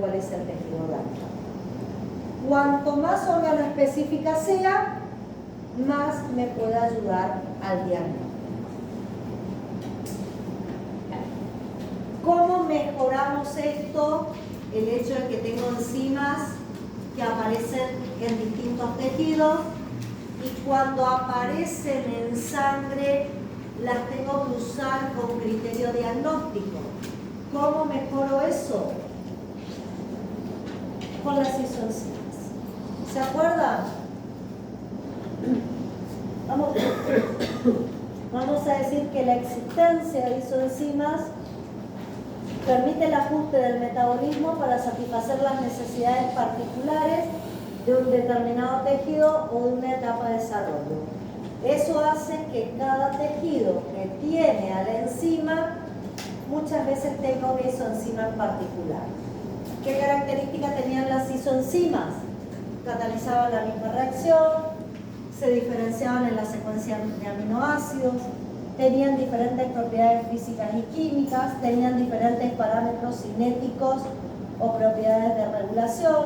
cuál es el tejido dañado. Cuanto más órgano específica sea, más me puede ayudar al diagnóstico. ¿Cómo mejoramos esto? El hecho de que tengo enzimas que aparecen en distintos tejidos y cuando aparecen en sangre las tengo que usar con criterio diagnóstico. ¿Cómo mejoro eso? Con las isoenzimas. ¿Se acuerdan? Vamos a decir que la existencia de isoenzimas permite el ajuste del metabolismo para satisfacer las necesidades particulares de un determinado tejido o de una etapa de desarrollo. Eso hace que cada tejido que tiene a la enzima muchas veces tenga una isoenzima en particular. ¿Qué características tenían las isoenzimas? Catalizaban la misma reacción, se diferenciaban en la secuencia de aminoácidos, tenían diferentes propiedades físicas y químicas, tenían diferentes parámetros cinéticos o propiedades de regulación,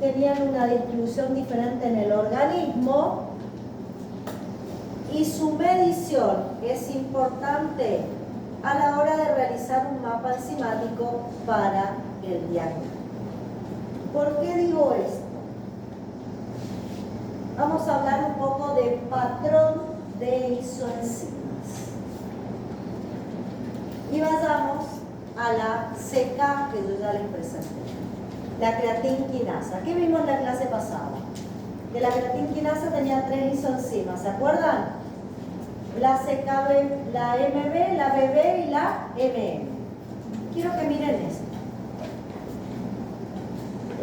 tenían una distribución diferente en el organismo y su medición es importante a la hora de realizar un mapa enzimático para el diagnóstico. ¿Por qué digo esto? Vamos a hablar un poco de patrón de isoenzimas. Y vayamos a la CK que yo ya les presenté, la creatinquinasa. ¿Qué vimos en la clase pasada? Que la creatinquinasa tenía 3 isoenzimas, ¿se acuerdan? La CKB, la MB, la BB y la MM. Quiero que miren esto.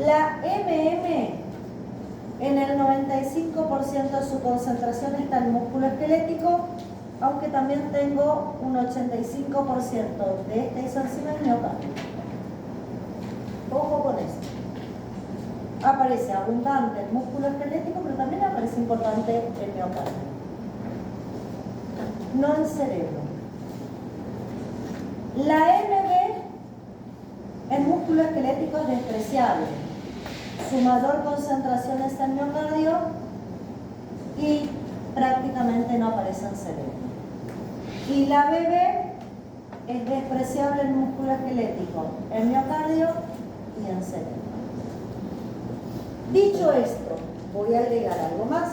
La MM, en el 95% de su concentración está en músculo esquelético, aunque también tengo un 85% de esta isoenzima en miocardio. Ojo con esto. Aparece abundante en músculo esquelético, pero también aparece importante en miocardio. No en cerebro. La MB en músculo esquelético es despreciable. Su mayor concentración está en miocardio y prácticamente no aparece en cerebro. Y la BB es despreciable en músculo esquelético, en miocardio y en cerebro. Dicho esto, voy a agregar algo más.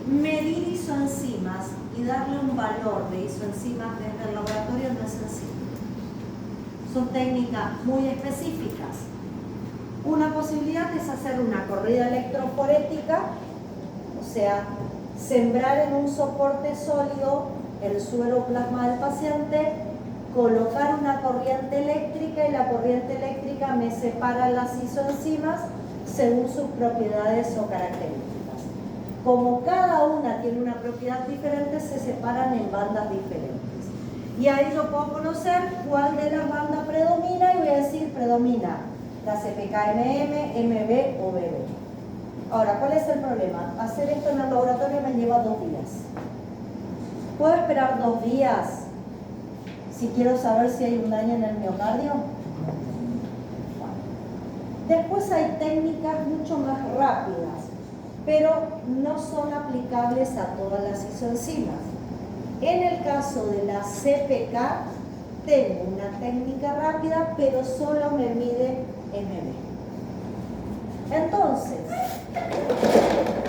Medir isoenzimas y darle un valor de isoenzimas desde el laboratorio no es sencillo. Son técnicas muy específicas. Una posibilidad es hacer una corrida electroforética, o sea, sembrar en un soporte sólido el suero plasma del paciente, colocar una corriente eléctrica y la corriente eléctrica me separa las isoenzimas según sus propiedades o características. Como cada una tiene una propiedad diferente, se separan en bandas diferentes. Y ahí yo puedo conocer cuál de las bandas predomina y voy a decir predomina la CPK-MM, MB o BB. Ahora, ¿cuál es el problema? Hacer esto en el laboratorio me lleva 2 días. ¿Puedo esperar 2 días si quiero saber si hay un daño en el miocardio? Después hay técnicas mucho más rápidas, pero no son aplicables a todas las isoenzimas. En el caso de la CPK, tengo una técnica rápida, pero solo me mide MB. Entonces,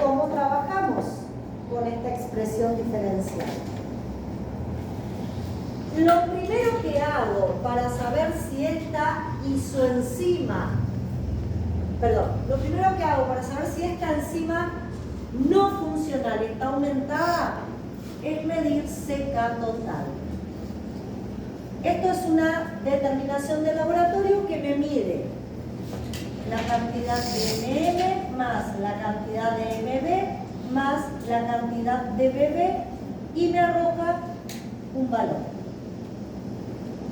¿cómo trabajamos con esta expresión diferencial? Lo primero que hago para saber si esta isoenzima, lo primero que hago para saber si esta enzima no funcional está aumentada es medir CK total. Esto es una determinación de laboratorio que me mide la cantidad de MM más la cantidad de MB más la cantidad de BB y me arroja un valor.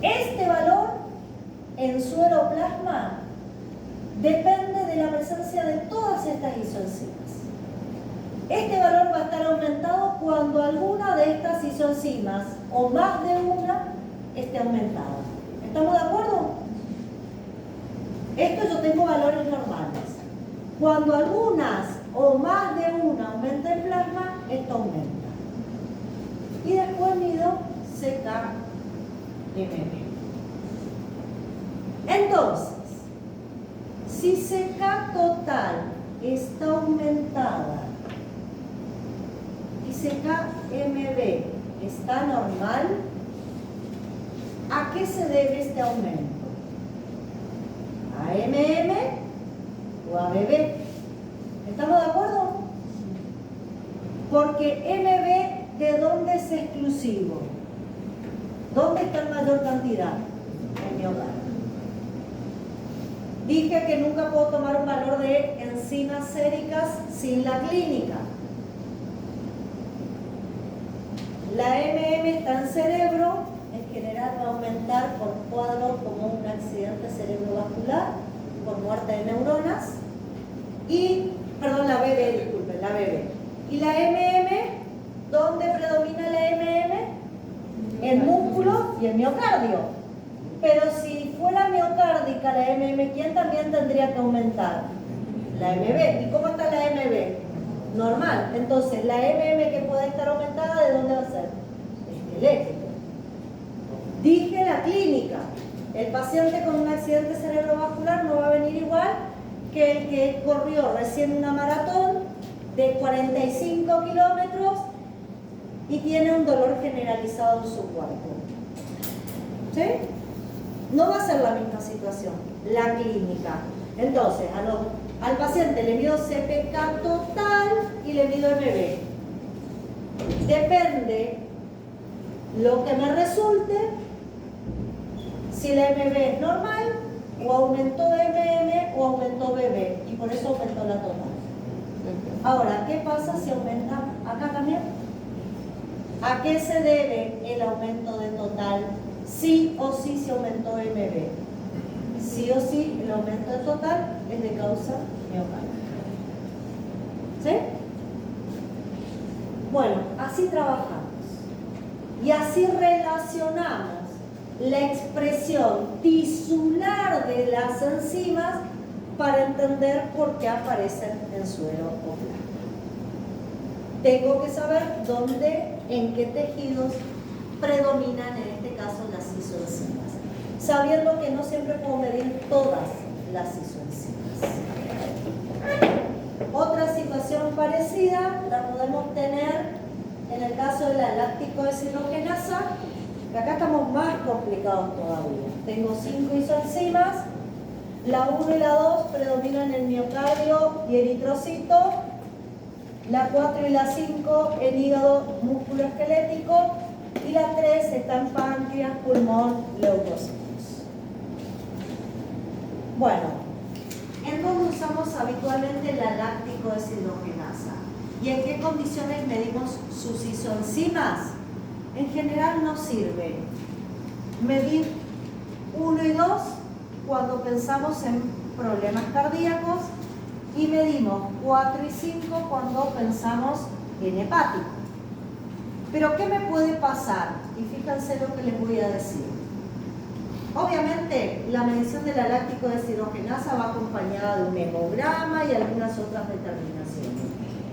Este valor en suero plasma depende de la presencia de todas estas isoenzimas. Este valor va a estar aumentado cuando alguna de estas isoenzimas o más de una esté aumentada. ¿Estamos de acuerdo? Esto yo tengo valores normales. Cuando algunas o más de una aumenta en plasma, esto aumenta. Y después mido CKMB. Entonces, si CK total está aumentada y CKMB está normal, ¿a qué se debe este aumento? ¿A MM o a BB? ¿Estamos de acuerdo? Porque MB, ¿de dónde es exclusivo? ¿Dónde está en mayor cantidad? En mi hogar. Dije que nunca puedo tomar un valor de enzimas séricas sin la clínica. La MM está en cerebro, en general va a aumentar por cuadros como un accidente cerebrovascular, por muerte de neuronas, la BB, disculpen, la BB. Y la MM, ¿dónde predomina la MM? El músculo y el miocardio. Pero si fuera miocárdica la MM, ¿quién también tendría que aumentar? La MB. ¿Y cómo está la MB? Normal. Entonces, la MM que puede estar aumentada, ¿de dónde va a ser? Esquelético. Dije la clínica. El paciente con un accidente cerebrovascular no va a venir igual que el que corrió recién una maratón de 45 kilómetros y tiene un dolor generalizado en su cuerpo. ¿Sí? No va a ser la misma situación, la clínica. Entonces, al paciente le mido CPK total y le mido MB. Depende lo que me resulte, si la MB es normal, o aumentó MM o aumentó BB, y por eso aumentó la total. Ahora, ¿qué pasa si aumenta acá también? ¿A qué se debe el aumento de total? Sí o sí se aumentó MB. Sí o sí el aumento de total es de causa miocárdica. ¿Sí? Bueno, así trabajamos. Y así relacionamos la expresión tisular de las enzimas para entender por qué aparecen en suero o plasma. Tengo que saber dónde, en qué tejidos predominan en este caso las isoenzimas, sabiendo que no siempre puedo medir todas las isoenzimas. Otra situación parecida la podemos tener en el caso de la láctico deshidrogenasa, que acá estamos más complicados todavía. Tengo 5 isoenzimas, la 1 y la 2 predominan en miocardio y eritrocito, la 4 y la 5 en hígado músculo esquelético, y la 3 está en páncreas, pulmón, leucocitos. Bueno, ¿en dónde usamos habitualmente la láctico deshidrogenasa? ¿Y en qué condiciones medimos sus isoenzimas? En general no sirve medir 1 y 2 cuando pensamos en problemas cardíacos, y medimos 4 y 5 cuando pensamos en hepático. Pero ¿qué me puede pasar? Y fíjense lo que les voy a decir. Obviamente, la medición de la láctico deshidrogenasa va acompañada de un hemograma y algunas otras determinaciones.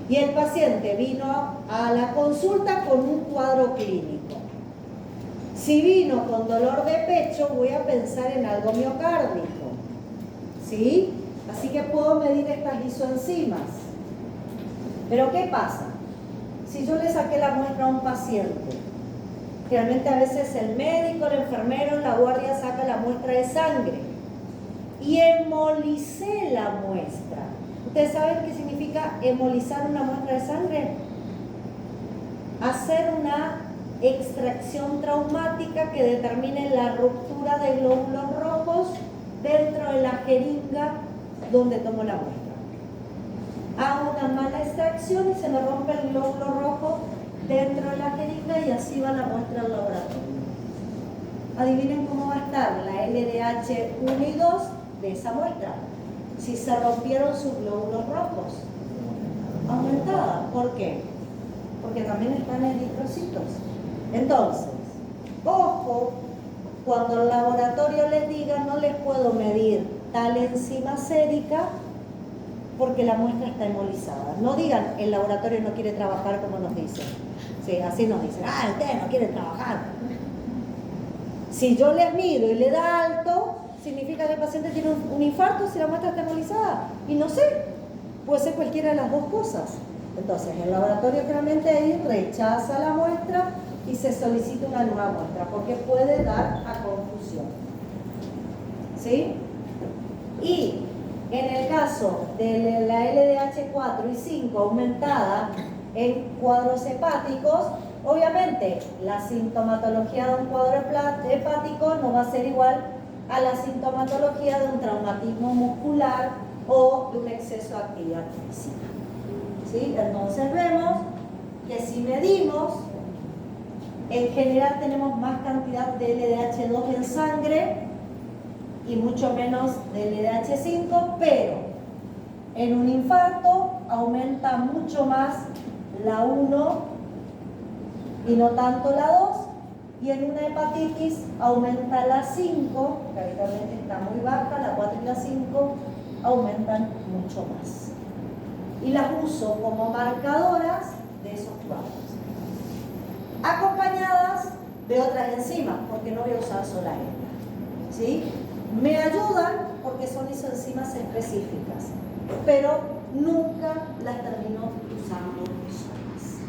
Y el paciente vino a la consulta con un cuadro clínico. Si vino con dolor de pecho, voy a pensar en algo miocárdico. ¿Sí? Así que puedo medir estas isoenzimas. Pero ¿qué pasa? Si yo le saqué la muestra a un paciente, realmente a veces el médico, el enfermero, la guardia saca la muestra de sangre y hemolicé la muestra. ¿Ustedes saben qué significa hemolizar una muestra de sangre? Hacer una extracción traumática que determine la ruptura de glóbulos rojos dentro de la jeringa donde tomo la muestra. Hago una mala extracción y se me rompe el glóbulo rojo dentro de la jeringa y así va la muestra al laboratorio. Adivinen cómo va a estar la LDH 1 y 2 de esa muestra. Si se rompieron sus glóbulos rojos, aumentada. ¿Por qué? Porque también están eritrocitos. Entonces, ojo, cuando el laboratorio les diga no les puedo medir tal enzima sérica porque la muestra está hemolizada. No digan, el laboratorio no quiere trabajar como nos dicen. Sí, así nos dicen, ustedes no quieren trabajar. Si yo les mido y le da alto, significa que el paciente tiene un infarto si la muestra está hemolizada. Y no sé, puede ser cualquiera de las dos cosas. Entonces, el laboratorio realmente ahí rechaza la muestra y se solicita una nueva muestra, porque puede dar a confusión. ¿Sí? Y en el caso de la LDH4 y 5 aumentada en cuadros hepáticos, obviamente la sintomatología de un cuadro hepático no va a ser igual a la sintomatología de un traumatismo muscular o de un exceso de actividad física. ¿Sí? Entonces vemos que si medimos, en general tenemos más cantidad de LDH2 en sangre y mucho menos de LDH5, pero en un infarto aumenta mucho más la 1 y no tanto la 2, y en una hepatitis aumenta la 5, que habitualmente está muy baja, la 4 y la 5 aumentan mucho más. Y las uso como marcadoras de esos cuadros, acompañadas de otras enzimas, porque no voy a usar sola esta. ¿Sí? Me ayudan porque son isoenzimas específicas, pero nunca las termino usando solas.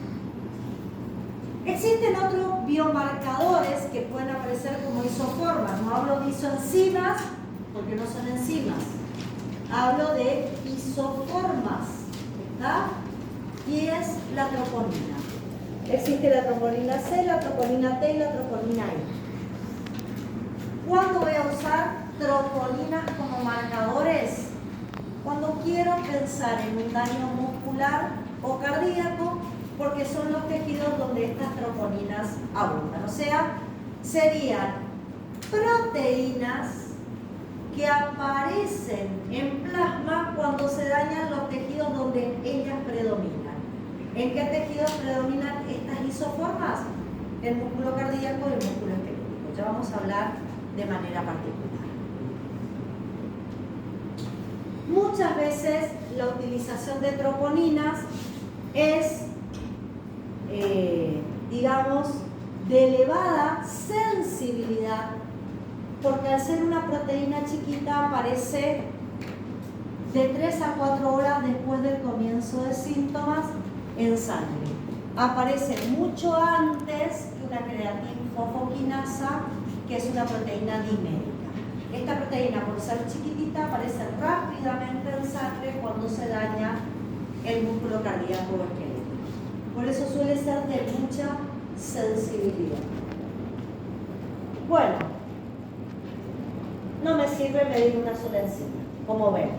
Existen otros biomarcadores que pueden aparecer como isoformas. No hablo de isoenzimas porque no son enzimas. Hablo de isoformas. ¿Está? Y es la troponina. Existe la troponina C, la troponina T y la troponina I. ¿Cuándo voy a usar troponinas como marcadores? Cuando quiero pensar en un daño muscular o cardíaco, porque son los tejidos donde estas troponinas abundan. O sea, serían proteínas que aparecen en plasma cuando se dañan los tejidos donde ellas predominan. ¿En qué tejidos predominan estas isoformas? El músculo cardíaco y el músculo esquelético. Ya vamos a hablar de manera particular. Muchas veces la utilización de troponinas es, digamos, de elevada sensibilidad, porque al ser una proteína chiquita aparece de 3 a 4 horas después del comienzo de síntomas en sangre. Aparece mucho antes que una creatinfosfoquinasa, que es una proteína dimérica. Esta proteína, por ser chiquitita, aparece rápidamente en sangre cuando se daña el músculo cardíaco o esquelético. Por eso suele ser de mucha sensibilidad. Bueno, no me sirve medir una sola enzima. Como ven,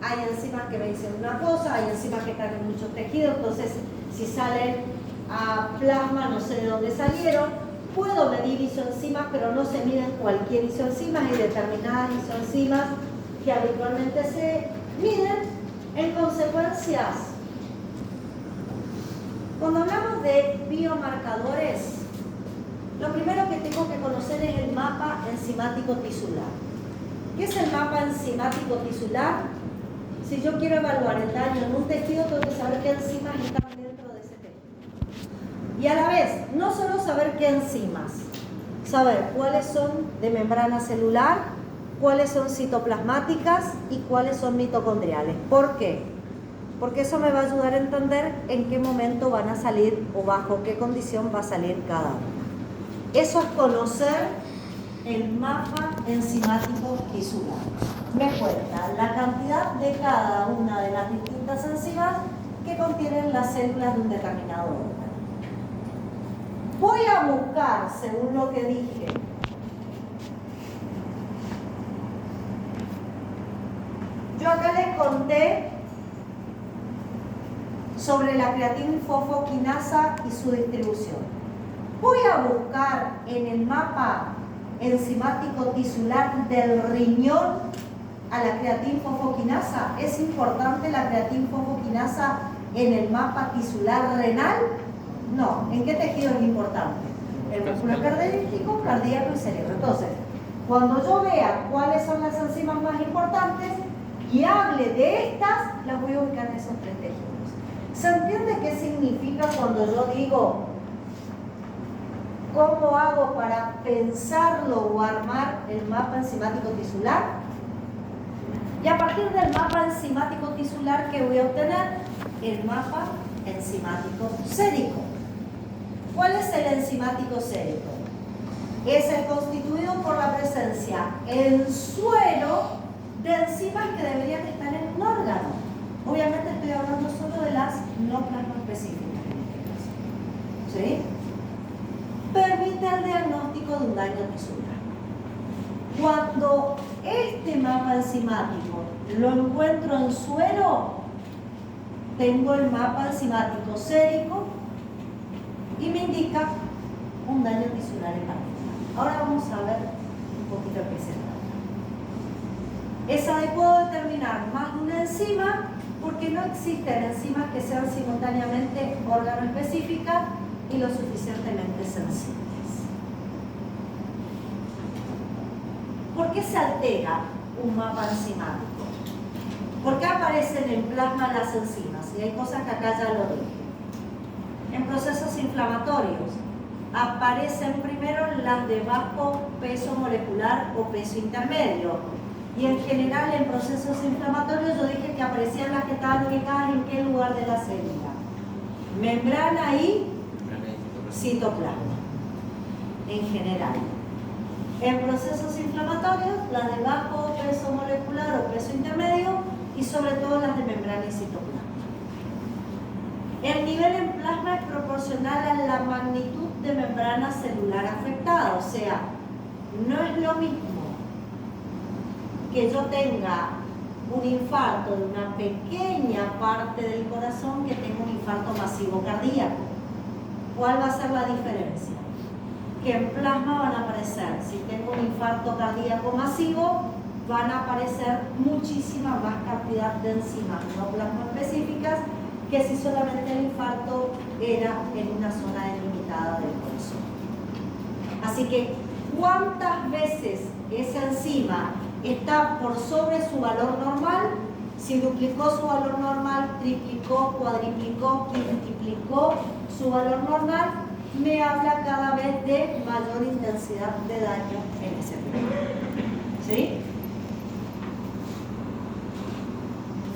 hay enzimas que me dicen una cosa, hay enzimas que están en muchos tejidos, entonces si salen a plasma no sé de dónde salieron. Puedo medir isoenzimas, pero no se miden cualquier isoenzima, hay determinadas isoenzimas que habitualmente se miden. En consecuencias, cuando hablamos de biomarcadores, lo primero que tengo que conocer es el mapa enzimático tisular. ¿Qué es el mapa enzimático tisular? Si yo quiero evaluar el daño en un tejido, tengo que saber qué enzimas están dentro de ese tejido. Y a la vez, no solo saber qué enzimas, saber cuáles son de membrana celular, cuáles son citoplasmáticas y cuáles son mitocondriales. ¿Por qué? Porque eso me va a ayudar a entender en qué momento van a salir o bajo qué condición va a salir cada una. Eso es conocer el mapa enzimático tisular. Me cuenta la cantidad de cada una de las distintas enzimas que contienen las células de un determinado órgano. Voy a buscar, según lo que dije, yo acá les conté sobre la creatinfosfoquinasa y su distribución. Voy a buscar en el mapa enzimático tisular del riñón a la creatinfosfoquinasa. ¿Es importante la creatinfosfoquinasa en el mapa tisular renal? No. ¿En qué tejido es importante? El músculo cardíaco y cerebro. Entonces, Cuando yo vea cuáles son las enzimas más importantes y hable de estas, las voy a ubicar en esos 3 tejidos. ¿Se entiende qué significa cuando yo digo cómo hago para pensarlo o armar el mapa enzimático tisular? Y a partir del mapa enzimático tisular, ¿qué voy a obtener? El mapa enzimático sérico. ¿Cuál es el enzimático sérico? Es el constituido por la presencia en suero de enzimas que deberían estar en un órgano. Obviamente estoy hablando solo de las no plasmaespecíficas en este caso. ¿Sí? Permite el diagnóstico de un daño tisular. Cuando este mapa enzimático lo encuentro en suero, tengo el mapa enzimático sérico y me indica un daño tisular en particular. Ahora vamos a ver un poquito de qué se trata. Es adecuado determinar más de una enzima porque no existen enzimas que sean simultáneamente órgano específicas y lo suficientemente sensibles. ¿Por qué se altera un mapa enzimático? ¿Por qué aparecen en plasma las enzimas? Y hay cosas que acá ya lo dije. En procesos inflamatorios aparecen primero las de bajo peso molecular o peso intermedio. Y en general en procesos inflamatorios yo dije que aparecían las que estaban ubicadas en qué lugar de la célula. Membrana y citoplasma. En general. En procesos inflamatorios, las de bajo peso molecular o peso intermedio y sobre todo las de membrana y citoplasma. El nivel en plasma es proporcional a la magnitud de membrana celular afectada, o sea, no es lo mismo que yo tenga un infarto de una pequeña parte del corazón que tenga un infarto masivo cardíaco. ¿Cuál va a ser la diferencia? Que en plasma van a aparecer, si tengo un infarto cardíaco masivo, van a aparecer muchísima más cantidad de enzimas no plasma específicas que si solamente el infarto era en una zona delimitada del corazón. Así que, ¿cuántas veces esa enzima está por sobre su valor normal? Si duplicó su valor normal, triplicó, cuadriplicó, quintuplicó su valor normal, me habla cada vez de mayor intensidad de daño en ese periodo. ¿Sí?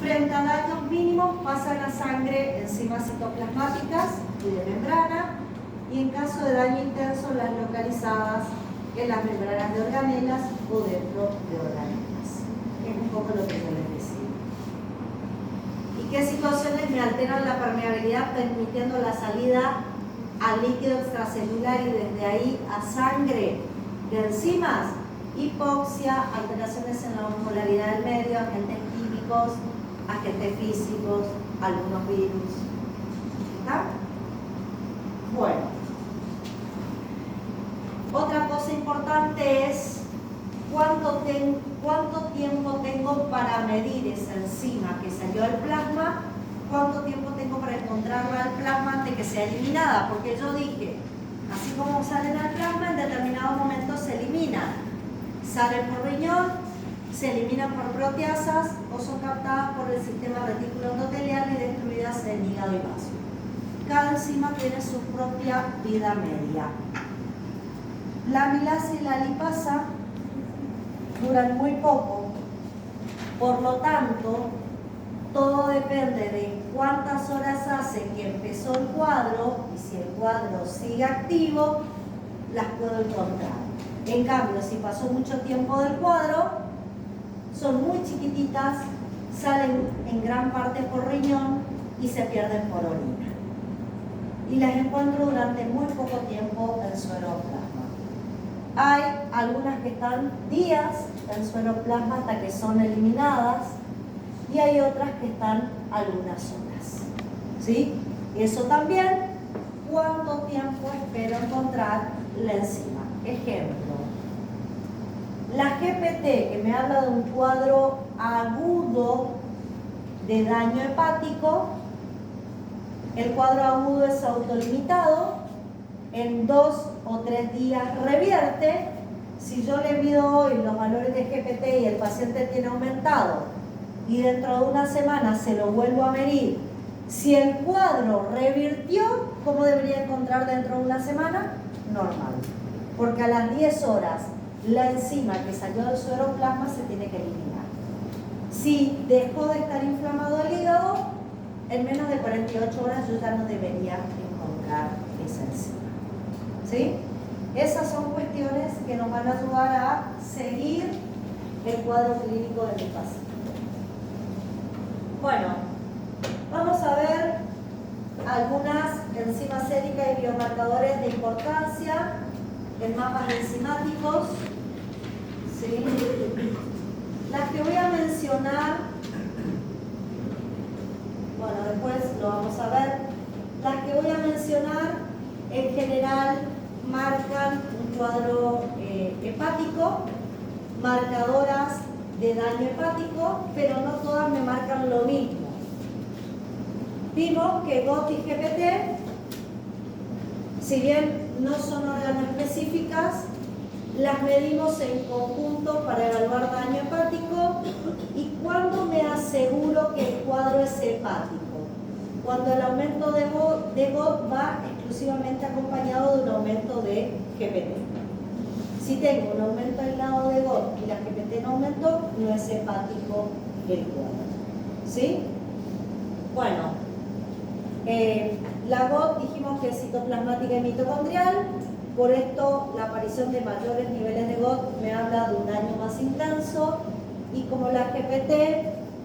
Frente a daños mínimos pasan a sangre enzimas citoplasmáticas y de membrana, y en caso de daño intenso las localizadas en las membranas de organelas o dentro de organelas. Es un poco lo que yo les decía. ¿Y qué situaciones me alteran la permeabilidad permitiendo la salida al líquido extracelular y desde ahí a sangre de enzimas? Hipoxia, alteraciones en la osmolaridad del medio, agentes químicos, agentes físicos, algunos virus. ¿Está? Bueno. Otra cosa importante es cuánto tiempo tengo para medir esa enzima que salió del plasma, cuánto tiempo tengo para encontrarla al plasma antes de que sea eliminada, porque yo dije, así como salen al plasma, en determinado momento se eliminan. Salen por riñón, se eliminan por proteasas o son captadas por el sistema retículo endotelial y destruidas en hígado y vaso. Cada enzima tiene su propia vida media. La amilasa y la lipasa duran muy poco, por lo tanto, todo depende de cuántas horas hace que empezó el cuadro y si el cuadro sigue activo, las puedo encontrar. En cambio, si pasó mucho tiempo del cuadro, son muy chiquititas, salen en gran parte por riñón y se pierden por orina. Y las encuentro durante muy poco tiempo en sueroplasma. Hay algunas que están días en sueroplasma hasta que son eliminadas y hay otras que están algunas horas. ¿Sí? Eso también, ¿cuánto tiempo espero encontrar la enzima? Ejemplo, la GPT, que me habla de un cuadro agudo de daño hepático. El cuadro agudo es autolimitado, en 2 o 3 días revierte. si yo le mido hoy los valores de GPT y el paciente tiene aumentado y dentro de una semana se lo vuelvo a medir, si el cuadro revirtió, ¿cómo debería encontrar dentro de una semana? Normal. Porque a las 10 horas la enzima que salió del sueroplasma se tiene que eliminar. Si dejó de estar inflamado el hígado, en menos de 48 horas yo ya no debería encontrar esa enzima. ¿Sí? Esas son cuestiones que nos van a ayudar a seguir el cuadro clínico de mi paciente. Bueno, vamos a ver algunas enzimas séricas y biomarcadores de importancia en mapas enzimáticos. ¿Sí? Las que voy a mencionar, bueno, después lo vamos a ver. Las que voy a mencionar en general marcan un cuadro hepático, marcadoras de daño hepático, pero no todas me marcan lo mismo. Vimos que GOT y GPT, si bien no son órganos específicas, las medimos en conjunto para evaluar daño hepático. ¿Y cuándo me aseguro que el cuadro es hepático? Cuando el aumento de GOT va exclusivamente acompañado de un aumento de GPT. Si tengo un aumento aislado de GOT y la GPT no aumentó, no es hepático el cuadro. ¿Sí? Bueno, la GOT dijimos que es citoplasmática y mitocondrial. Por esto, la aparición de mayores niveles de GOT me habla de un daño más intenso. Y como la GPT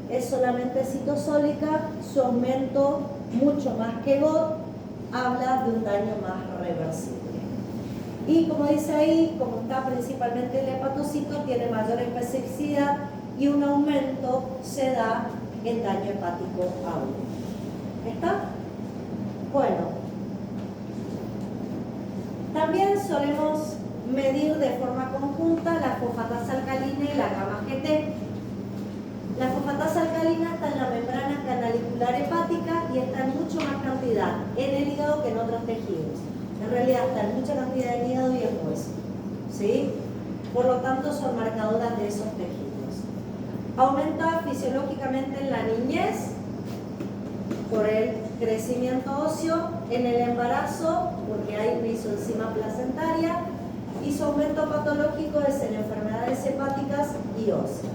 es solamente citosólica, su aumento, mucho más que GOT, habla de un daño más reversible. Y como dice ahí, como está principalmente el hepatocito, tiene mayor especificidad y un aumento se da en daño hepático agudo. ¿Está? Bueno. También solemos medir de forma conjunta la fosfatasa alcalina y la gamma GT. La fosfatasa alcalina está en la membrana canalicular hepática y está en mucho más cantidad en el hígado que en otros tejidos. En realidad está en mucha cantidad en el hígado y en hueso. ¿Sí? Por lo tanto, son marcadoras de esos tejidos. Aumenta fisiológicamente en la niñez por el crecimiento óseo, en el embarazo porque hay rizoenzima placentaria, y su aumento patológico es en enfermedades hepáticas y óseas.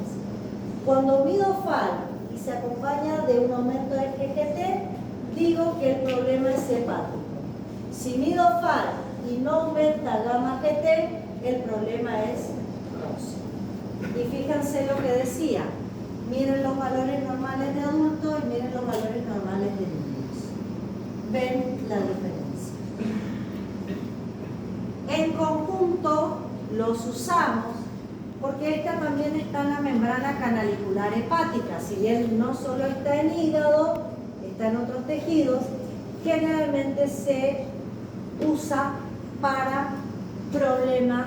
Cuando mido FAL y se acompaña de un aumento de GGT, digo que el problema es hepático. Si mido FAL y no aumenta gamma GT, el problema es óseo. Y fíjense lo que decía, miren los valores normales de adultos y miren los valores normales de niños. Ven la diferencia. En conjunto los usamos porque esta también está en la membrana canalicular hepática. Si bien no solo está en hígado, está en otros tejidos, generalmente se usa para problemas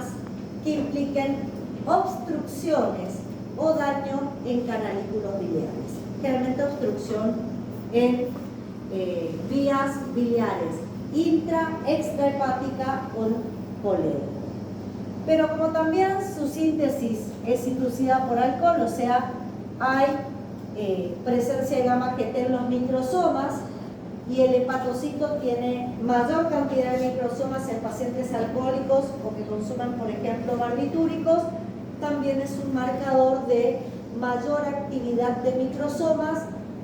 que impliquen obstrucciones o daño en canalículos biliares. Generalmente obstrucción en vías biliares intra, extrahepática o coleo. Pero como también su síntesis es inducida por alcohol, o sea, hay presencia de gamma GT en los microsomas y el hepatocito tiene mayor cantidad de microsomas en pacientes alcohólicos o que consuman, por ejemplo, barbitúricos, también es un marcador de mayor actividad de microsomas,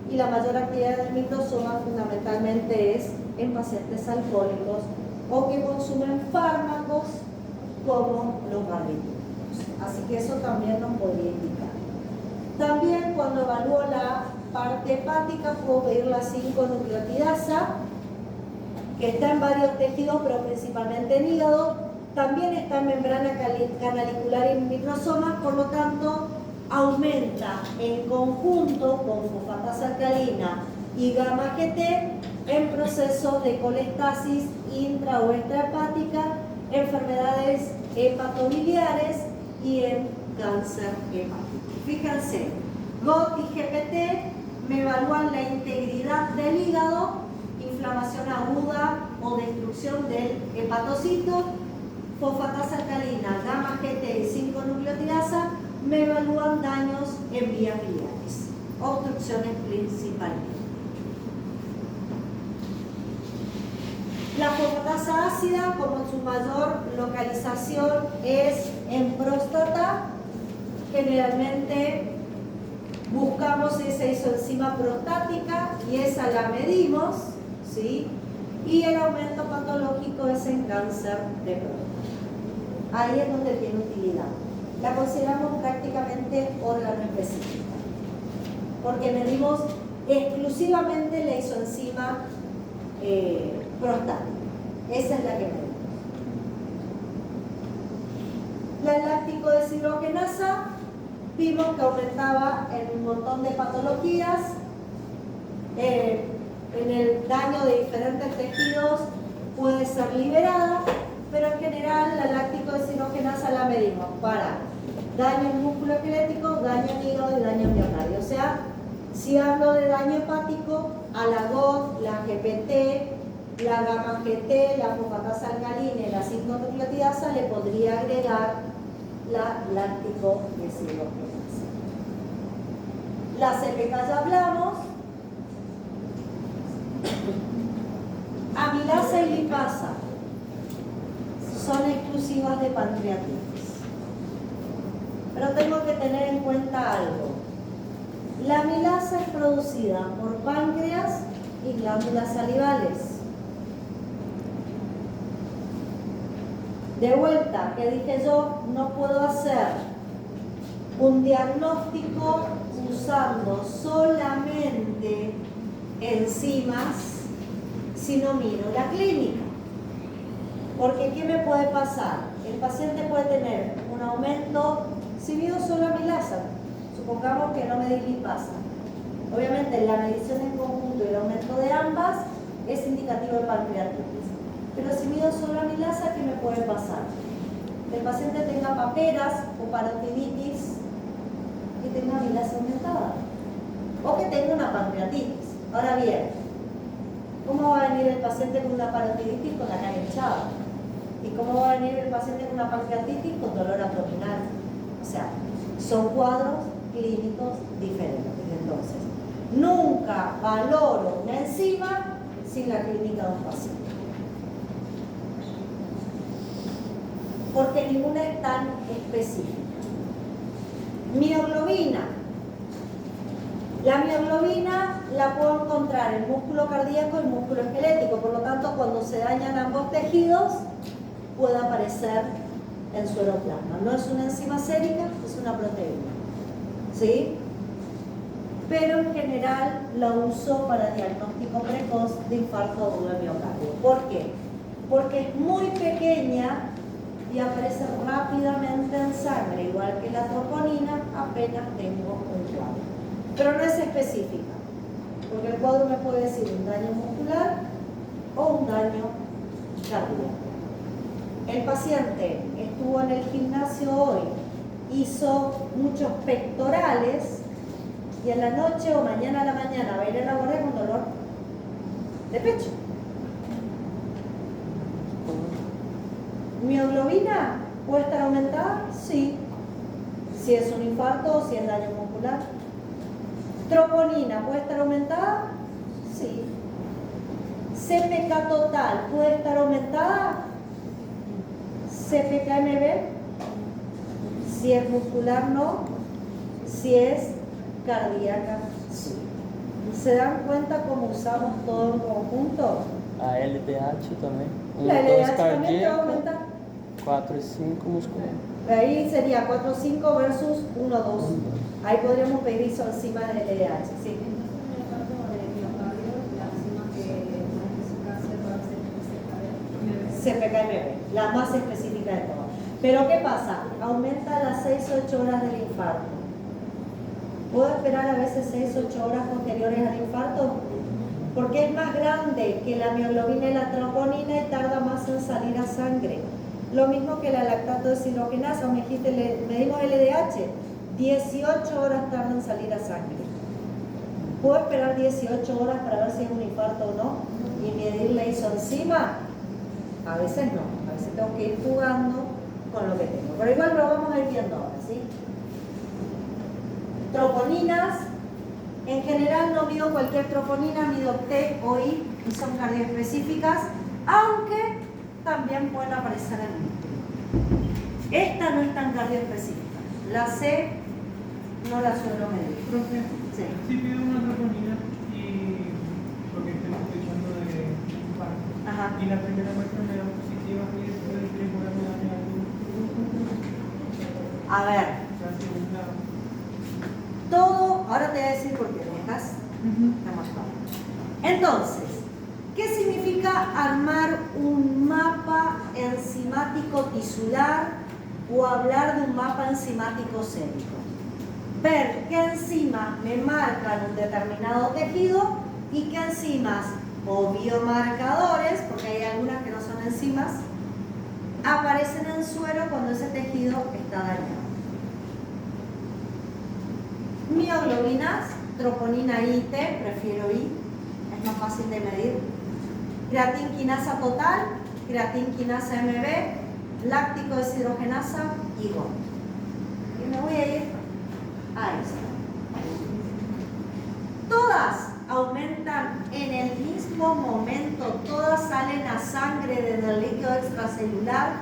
y la mayor actividad de microsomas fundamentalmente es en pacientes alcohólicos o que consumen fármacos como los barbitúricos. Así que eso también nos podría indicar. También cuando evalúo la parte hepática puedo pedir la 5-nucleotidasa, que está en varios tejidos pero principalmente en hígado. También está en membrana canalicular y en microsomas, por lo tanto aumenta en conjunto con fosfatasa alcalina y gamma GT en procesos de colestasis intra o extrahepática, enfermedades hepatobiliares y en cáncer hepático. Fíjense, GOT y GPT me evalúan la integridad del hígado, inflamación aguda o destrucción del hepatocito. fosfatasa alcalina, gamma GT y 5-nucleotirasa, me evalúan daños en vías biliares, obstrucciones principalmente. La fosfatasa ácida, como su mayor localización es en próstata, generalmente buscamos esa isoenzima prostática y esa la medimos, ¿sí? Y el aumento patológico es en cáncer de próstata. Ahí es donde tiene utilidad. La consideramos prácticamente órgano específico, porque medimos exclusivamente la isoenzima prostática. Esa es la que medimos. La láctico deshidrogenasa vimos que aumentaba en un montón de patologías, en el daño de diferentes tejidos puede ser liberada, pero en general la láctico deshidrogenasa la medimos para daño en músculo esquelético, daño en hígado y daño en miocardio. O sea, si hablo de daño hepático, a la GOT, la GPT, la gamma GT, la fosfatasa alcalina y la 5-nucleotirasa le podría agregar la láctico deshidrogenasa. La CPK ya hablamos. Amilasa y lipasa son exclusivas de pancreatitis. Pero tengo que tener en cuenta algo. La amilasa es producida por páncreas y glándulas salivales. De vuelta, que dije yo, no puedo hacer un diagnóstico usando solamente enzimas si no miro la clínica. Porque ¿qué me puede pasar? El paciente puede tener un aumento, si mido solo amilasa, supongamos que no me di lipasa. Obviamente la medición en conjunto y el aumento de ambas es indicativo de pancreatitis. Pero si mido solo amilasa, ¿qué me puede pasar? Que el paciente tenga paperas o parotiditis y tenga amilasa aumentada. O que tenga una pancreatitis. Ahora bien, ¿cómo va a venir el paciente con una parotiditis con la cara hinchada? ¿Y cómo va a venir el paciente con una pancreatitis con dolor abdominal? O sea, son cuadros clínicos diferentes. Entonces, nunca valoro una enzima sin la clínica de un paciente. Porque ninguna es tan específica. Mioglobina. La mioglobina la puedo encontrar en músculo cardíaco y músculo esquelético, por lo tanto, cuando se dañan ambos tejidos, puede aparecer en sueroplasma. No es una enzima sérica, es una proteína. ¿Sí? Pero en general la uso para diagnóstico precoz de infarto agudo de miocardio. ¿Por qué? Porque es muy pequeña y aparece rápidamente en sangre, igual que la troponina, apenas tengo un cuadro. Pero no es específica, porque el cuadro me puede decir un daño muscular o un daño cardíaco. El paciente estuvo en el gimnasio hoy, hizo muchos pectorales y en la noche o mañana a la mañana va a ir a la guardia con dolor de pecho. ¿Mioglobina puede estar aumentada? Sí. Si es un infarto o si es daño muscular. ¿Troponina puede estar aumentada? Sí. ¿CPK total puede estar aumentada? ¿CPK-MB? Si es muscular, no. Si es cardíaca, sí. ¿Se dan cuenta cómo usamos todo en conjunto? A LDH también. La LDH también te va a aumentar. 4 y 5 muscular. Ahí sería 4-5 versus 1-2. Ahí podríamos pedir isoenzima de LDH. Sí. CPK-MB, la más específica de todas. Pero ¿qué pasa? Aumenta a las 6-8 horas del infarto. ¿Puedo esperar a veces 6-8 horas posteriores al infarto? Porque es más grande que la mioglobina y la troponina y tarda más en salir a sangre. Lo mismo que la lactato deshidrogenasa, medimos LDH, 18 horas tarda en salir a sangre. ¿Puedo esperar 18 horas para ver si es un infarto o no? ¿Y medir la isoenzima? A veces no, a veces tengo que ir jugando con lo que tengo. Pero igual lo vamos a ir viendo ahora, ¿sí? Troponinas. En general no mido cualquier troponina, mido T o I y son cardioespecíficas, aunque también pueden aparecer en el. Esta no es tan cardioespecífica. La C no la suelo medir. Profe, Sí. si pido una troponina y porque estoy escuchando de infarto, Ajá. y la primera muestra me da positiva y después de 3 horas me da negativo. A ver, La segunda. todo, ahora te voy a decir por qué, ¿dejas? Entonces, ¿qué significa armar un mapa enzimático tisular o hablar de un mapa enzimático sérico? Ver qué enzimas me marcan un determinado tejido y qué enzimas o biomarcadores, porque hay algunas que no son enzimas, aparecen en suero cuando ese tejido está dañado. Mioglobinas, troponina IT, prefiero I, es más fácil de medir. Creatinquinasa total, creatinquinasa MB, láctico deshidrogenasa y GOT. Y me voy a ir a esto. Todas aumentan en el mismo momento, todas salen a sangre desde el líquido extracelular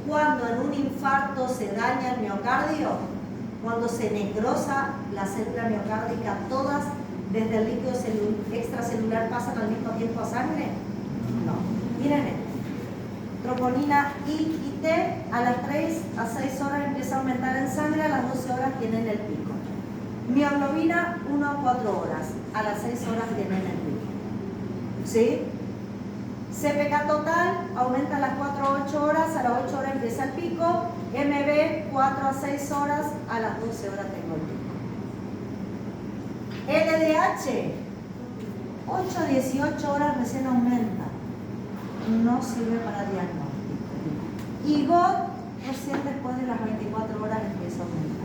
cuando en un infarto se daña el miocardio. Cuando se necrosa la célula miocárdica, todas desde el líquido extracelular pasan al mismo tiempo a sangre. No. Miren esto. Troponina I y T a las 3 a 6 horas empieza a aumentar en sangre, a las 12 horas tienen el pico. Mioglobina 1 a 4 horas, a las 6 horas tienen el pico. ¿Sí? CPK total aumenta a las 4 a 8 horas, a las 8 horas empieza el pico. MB 4 a 6 horas, a las 12 horas tengo el pico. LDH 8 a 18 horas recién aumenta. No sirve para diagnóstico. Y GOT recién después de las 24 horas empieza a aumentar.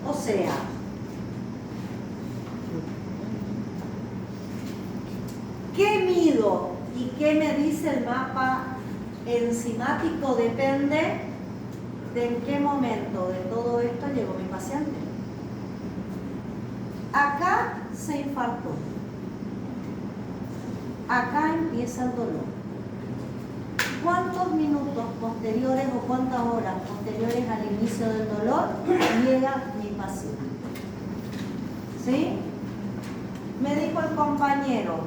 O sea, ¿qué mido y qué me dice el mapa enzimático? Depende de en qué momento de todo esto llegó mi paciente. Acá se infartó. Acá empieza el dolor. ¿Cuántos minutos posteriores o cuántas horas posteriores al inicio del dolor llega mi paciente? ¿Sí? Me dijo el compañero,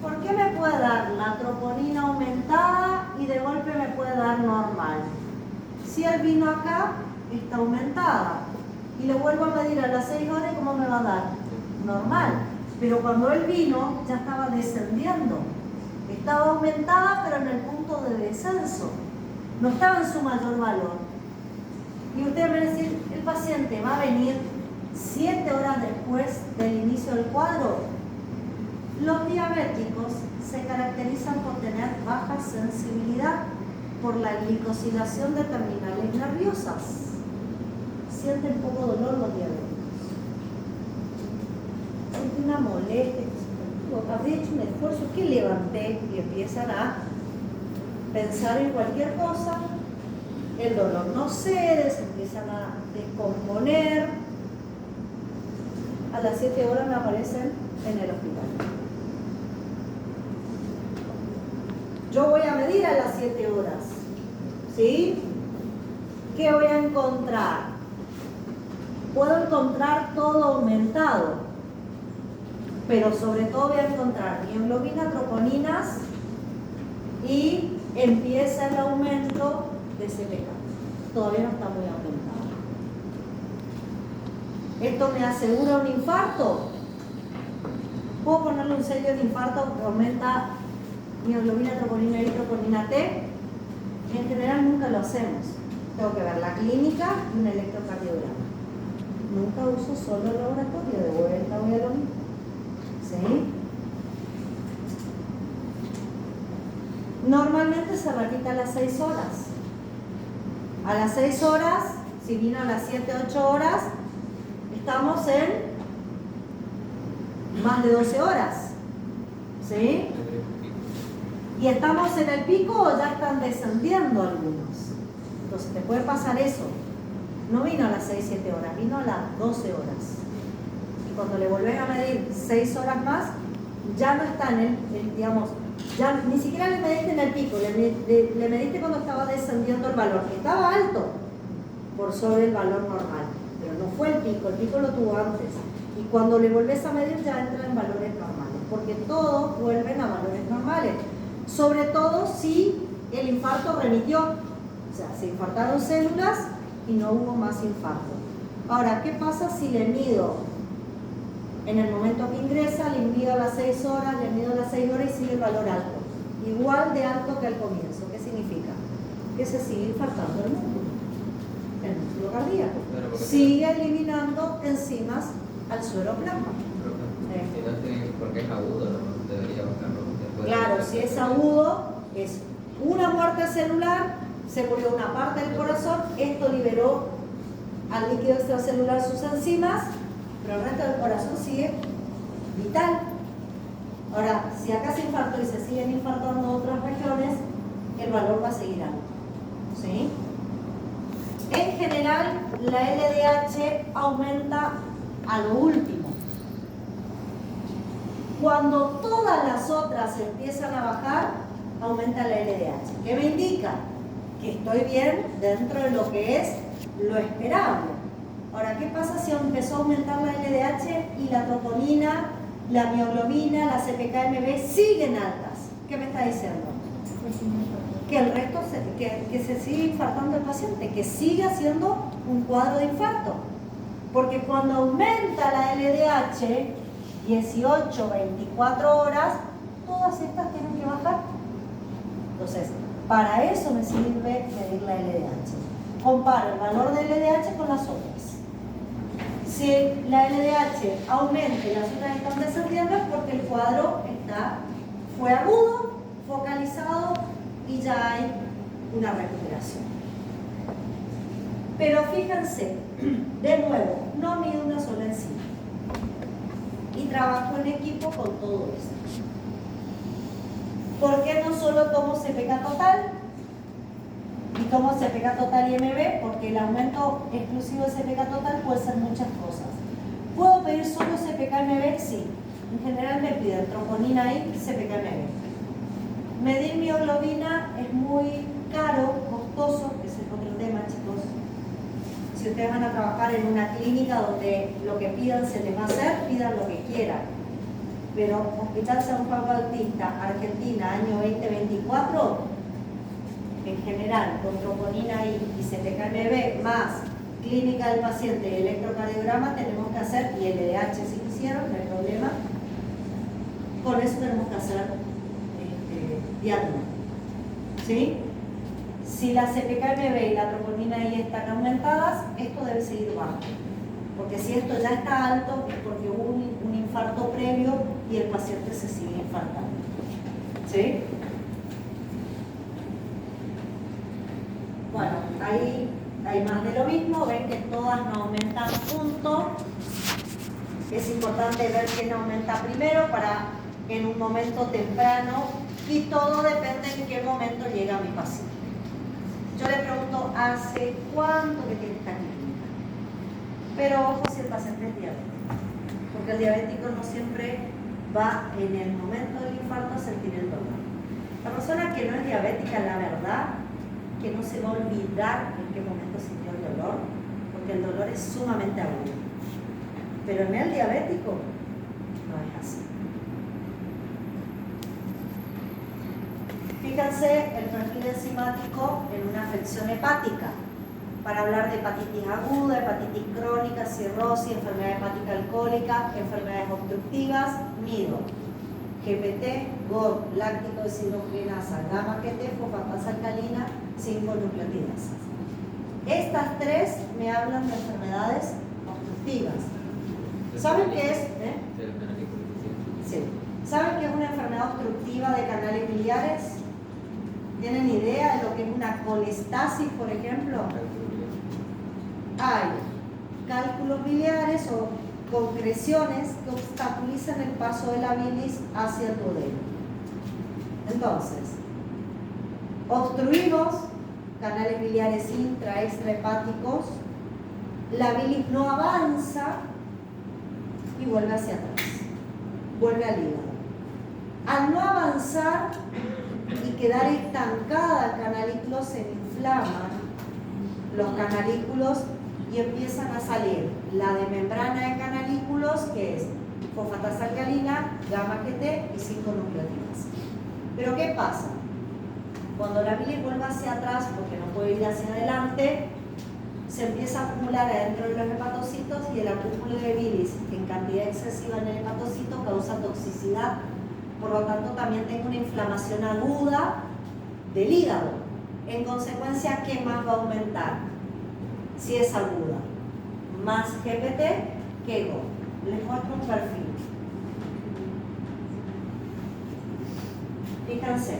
¿por qué me puede dar la troponina aumentada y de golpe me puede dar normal? Si él vino acá, está aumentada. Y le vuelvo a medir a las 6 horas, ¿cómo me va a dar? Normal. Pero cuando él vino, ya estaba descendiendo. Estaba aumentada, pero en el punto de descenso. No estaba en su mayor valor. Y ustedes me decir, el paciente va a venir 7 horas después del inicio del cuadro. Los diabéticos se caracterizan por tener baja sensibilidad por la glicosilación de terminales nerviosas. Sienten poco dolor los diabéticos. Sienten una molestia. Habré hecho un esfuerzo que levanté y empiezan a pensar en cualquier cosa. El dolor no cede, se empiezan a descomponer. A las 7 horas me aparecen en el hospital. Yo voy a medir a las 7 horas. ¿Sí? ¿Qué voy a encontrar? Puedo encontrar todo aumentado, pero sobre todo voy a encontrar mioglobina, troponinas y empieza el aumento de CPK. Todavía no está muy aumentado. ¿Esto me asegura un infarto? ¿Puedo ponerle un sello de infarto que aumenta mioglobina, troponina y troponina T? En general nunca lo hacemos. Tengo que ver la clínica y un electrocardiograma. Nunca uso solo el laboratorio, de vuelta voy a lo mismo. ¿Sí? Normalmente se repite a las 6 horas. A las 6 horas, si vino a las 7, 8 horas, estamos en más de 12 horas. ¿Sí? ¿Y estamos en el pico o ya están descendiendo algunos? Entonces te puede pasar eso. No vino a las 6-7 horas, vino a las 12 horas. Y cuando le volvés a medir 6 horas más, ya no está en el digamos, ya ni siquiera le mediste en el pico, le mediste cuando estaba descendiendo el valor, que estaba alto por sobre el valor normal, pero no fue el pico lo tuvo antes. Y cuando le volvés a medir ya entra en valores normales, porque todos vuelven a valores normales, sobre todo si el infarto remitió, o sea, se infartaron células y no hubo más infarto. Ahora, ¿qué pasa si le mido en el momento que ingresa, le mido a las 6 horas, le mido a las 6 horas y sigue el valor alto? Igual de alto que al comienzo. ¿Qué significa? Que se sigue infartando el músculo cardíaco. Sigue eliminando enzimas al suero plasma. Si no tiene, porque es agudo, no debería bajarlo. Claro, si es agudo, es una muerte celular, se murió una parte del corazón, esto liberó al líquido extracelular sus enzimas, pero el resto del corazón sigue vital. Ahora, si acá se infartó y se siguen infartando otras regiones, el valor va a seguir alto. ¿Sí? En general, la LDH aumenta a lo último. Cuando todas las otras empiezan a bajar, aumenta la LDH. ¿Qué me indica? Que estoy bien dentro de lo que es lo esperable. Ahora, ¿qué pasa si empezó a aumentar la LDH y la troponina, la mioglobina, la CPK-MB siguen altas? ¿Qué me está diciendo? Que el resto, que se sigue infartando el paciente, que sigue haciendo un cuadro de infarto. Porque cuando aumenta la LDH, 18, 24 horas, todas estas tienen que bajar. Entonces, para eso me sirve medir la LDH. Comparo el valor de LDH con las otras. Si la LDH aumenta y las otras están descendiendo, es porque el cuadro fue agudo, focalizado y ya hay una recuperación. Pero fíjense, de nuevo, no mido una sola enzima y trabajo en equipo con todo esto. ¿Por qué no solo tomo CPK total y tomo CPK total y MB? Porque el aumento exclusivo de CPK total puede ser muchas cosas. ¿Puedo pedir solo CPK MB? Sí. En general me piden troponina y CPK MB. Medir mioglobina es muy caro, costoso, que es otro tema, chicos. Si ustedes van a trabajar en una clínica donde lo que pidan se les va a hacer, pidan lo que quieran. Pero Hospital San Juan Bautista, Argentina, año 2024, en general, con troponina y CPK-MB más clínica del paciente y electrocardiograma, tenemos que hacer, y LDH si quisieron, no hay problema, con eso tenemos que hacer diagnóstico. ¿Sí? Si la CPK-MB y la troponina I están aumentadas, esto debe seguir bajo. Porque si esto ya está alto, es porque hubo un infarto previo y el paciente se sigue infartando. ¿Sí? Bueno, ahí hay más de lo mismo. Ven que todas no aumentan punto. Es importante ver quién aumenta primero para en un momento temprano, y todo depende en qué momento llega mi paciente. Yo le pregunto, ¿hace cuánto que tiene esta clínica? Pero ojo si el paciente es diabético, porque el diabético no siempre va en el momento del infarto a sentir el dolor. La persona que no es diabética, la verdad, que no se va a olvidar en qué momento sintió el dolor, porque el dolor es sumamente agudo. Pero en el diabético no es así. Fíjense el perfil enzimático en una afección hepática, para hablar de hepatitis aguda, hepatitis crónica, cirrosis, enfermedad hepática alcohólica, enfermedades obstructivas, mido GPT, GOR, láctico deshidrogenasa, gamma-QT, fosfatasa alcalina, 5-nucleotidasas. Estas tres me hablan de enfermedades obstructivas. ¿Saben qué es? Sí. ¿Saben qué es una enfermedad obstructiva de canales biliares? ¿Tienen idea de lo que es una colestasis, por ejemplo? Hay cálculos biliares o concreciones que obstaculizan el paso de la bilis hacia el duodeno. Entonces, obstruimos canales biliares intra, extrahepáticos, la bilis no avanza y vuelve hacia atrás, vuelve al hígado. Al no avanzar y quedar estancada el canalículo, se inflaman los canalículos y empiezan a salir la de membrana de canalículos, que es fosfatasa alcalina, gamma-GT y 5-nucleotidas. Pero ¿qué pasa? Cuando la bilis vuelve hacia atrás, porque no puede ir hacia adelante, se empieza a acumular adentro de los hepatocitos y el acúmulo de bilis en cantidad excesiva en el hepatocito causa toxicidad. Por lo tanto, también tengo una inflamación aguda del hígado. En consecuencia, ¿qué más va a aumentar? Si es aguda, más GPT que GO. Les muestro un perfil. Fíjense,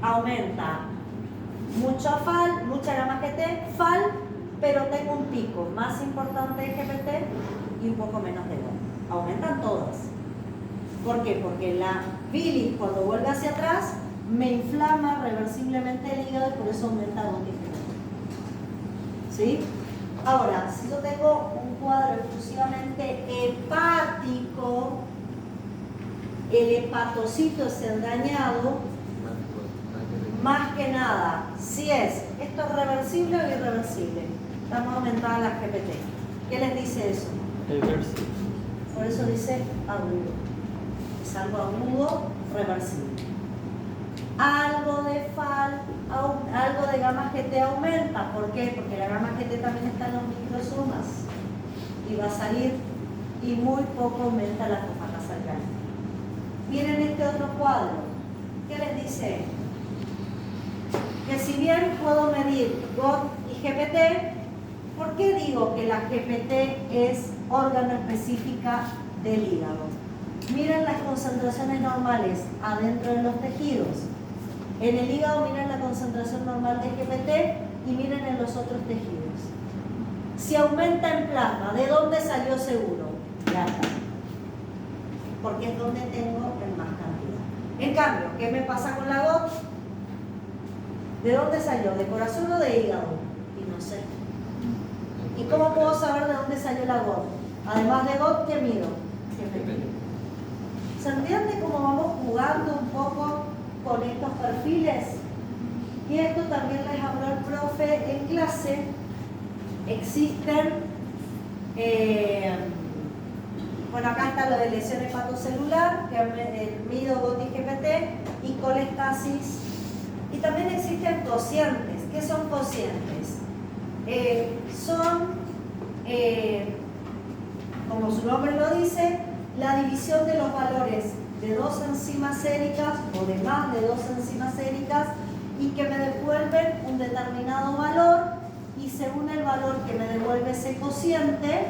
aumenta mucha FAL, mucha gamma GT, FAL, pero tengo un pico más importante de GPT y un poco menos de GO. Aumentan todas. ¿Por qué? Porque la bilis, cuando vuelve hacia atrás, me inflama reversiblemente el hígado y por eso aumenta GO y GPT. ¿Sí? Ahora, si yo tengo un cuadro exclusivamente hepático, el hepatocito es el dañado, más que nada, si es, ¿esto es reversible o irreversible? Estamos aumentando la GPT. ¿Qué les dice eso? Reversible. Por eso dice agudo. Es algo agudo, reversible. Algo de FAL, algo de gamma GT aumenta. ¿Por qué? Porque la gamma GT también está en los microsomas y va a salir y muy poco aumenta la fosfatasa alcalina. Miren este otro cuadro. ¿Qué les dice? Que si bien puedo medir GOT y GPT, ¿por qué digo que la GPT es órgano específica del hígado? Miren las concentraciones normales adentro de los tejidos. En el hígado miren la concentración normal de GPT y miren en los otros tejidos. Si aumenta en plasma, ¿de dónde salió seguro? De acá. Porque es donde tengo en más cantidad. En cambio, ¿qué me pasa con la GOT? ¿De dónde salió? ¿De corazón o de hígado? Y no sé. ¿Y cómo puedo saber de dónde salió la GOT? Además de GOT, ¿qué mido? ¿Se entiende cómo vamos jugando un poco con estos perfiles? Y esto también les habló el profe en clase. Existen, bueno, acá está lo de lesión hepatocelular, que mido GOT y GPT, y colestasis. Y también existen cocientes. ¿Qué son cocientes? Como su nombre lo dice, la división de los valores de dos enzimas séricas o de más de dos enzimas séricas y que me devuelven un determinado valor, y según el valor que me devuelve ese cociente,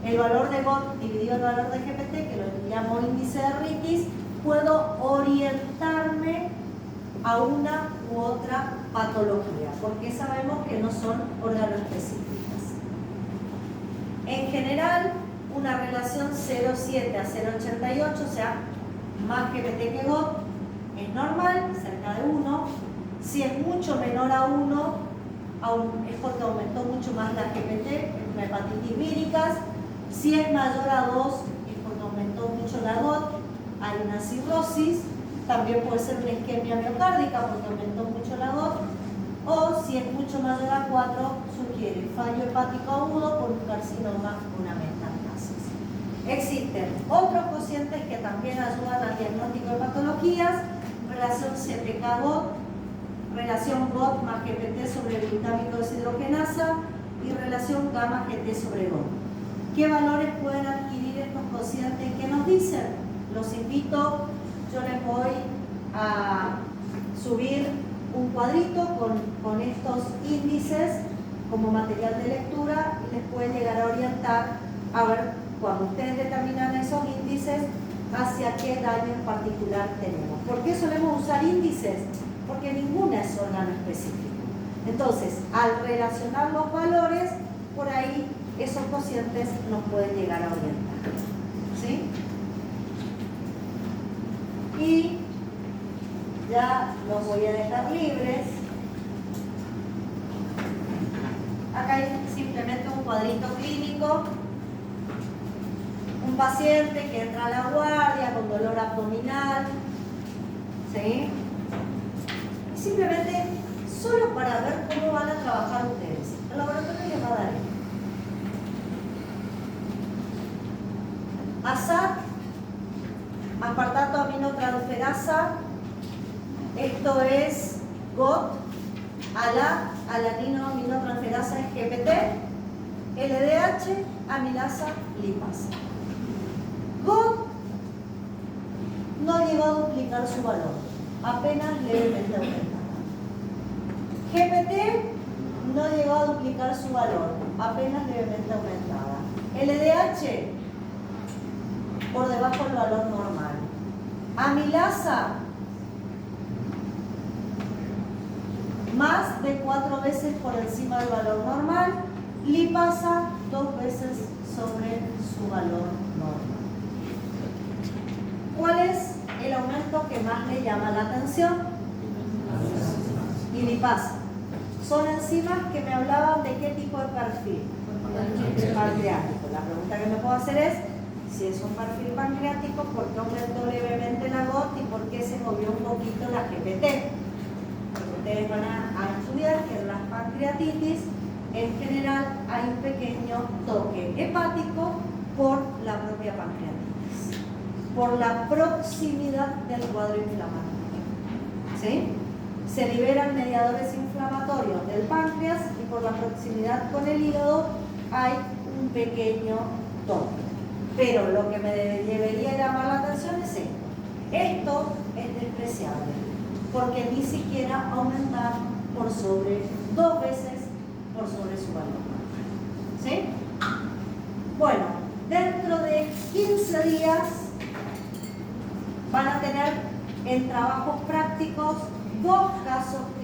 el valor de GOT dividido el valor de GPT, que lo llamo índice de Rickis, puedo orientarme a una u otra patología, porque sabemos que no son órganos específicos. En general, una relación 0,7 a 0,88, o sea, más GPT que GOT, es normal, cerca de 1. Si es mucho menor a 1, es porque aumentó mucho más la GPT, es una hepatitis víricas. Si es mayor a 2, es porque aumentó mucho la GOT, hay una cirrosis. También puede ser una isquemia miocárdica porque aumentó mucho la GOT. O si es mucho mayor a 4, sugiere fallo hepático agudo por un carcinoma o una metastasis. Existen otros cocientes que también ayudan al diagnóstico de patologías: relación CPK-GOT, relación GOT más GPT sobre glutámico deshidrogenasa y relación gamma GT sobre GOT. ¿Qué valores pueden adquirir estos cocientes? ¿Qué nos dicen? Los invito, yo les voy a subir un cuadrito con estos índices como material de lectura y les puede llegar a orientar a ver, cuando ustedes determinan esos índices, hacia qué daño en particular tenemos. ¿Por qué solemos usar índices? Porque ninguna es órgano específico. Entonces, al relacionar los valores, por ahí esos cocientes nos pueden llegar a orientar. ¿Sí? Y ya los voy a dejar libres. Acá hay simplemente un cuadrito clínico. Un paciente que entra a la guardia con dolor abdominal. ¿Sí? Y simplemente, solo para ver cómo van a trabajar ustedes. El laboratorio les va a dar esto. ASAT, aspartato aminotransferasa, esto es GOT, ALA, alanino aminotransferasa es GPT, LDH, amilasa, lipasa. GOT no llegó a duplicar su valor, apenas levemente aumentada. GPT no llegó a duplicar su valor, apenas levemente aumentada. LDH por debajo del valor normal. Amilasa más de 4 veces por encima del valor normal. Lipasa 2 veces sobre su valor normal. ¿Cuál es el aumento que más le llama la atención? Y lipasa. Son enzimas que me hablaban de qué tipo de perfil. Pancreático. La pregunta que me puedo hacer es, si es un perfil pancreático, ¿por qué aumentó levemente la GOT y por qué se movió un poquito la GPT? Porque ustedes van a estudiar que en las pancreatitis, en general, hay un pequeño toque hepático por la propia pancreatitis, por la proximidad del cuadro inflamatorio. ¿Sí? Se liberan mediadores inflamatorios del páncreas y por la proximidad con el hígado hay un pequeño toque. Pero lo que me debería llamar la atención es esto. Esto es despreciable, porque ni siquiera aumentar por sobre 2 veces por sobre su valor. ¿Sí? Bueno, dentro de 15 días van a tener en trabajos prácticos 2 casos clínicos.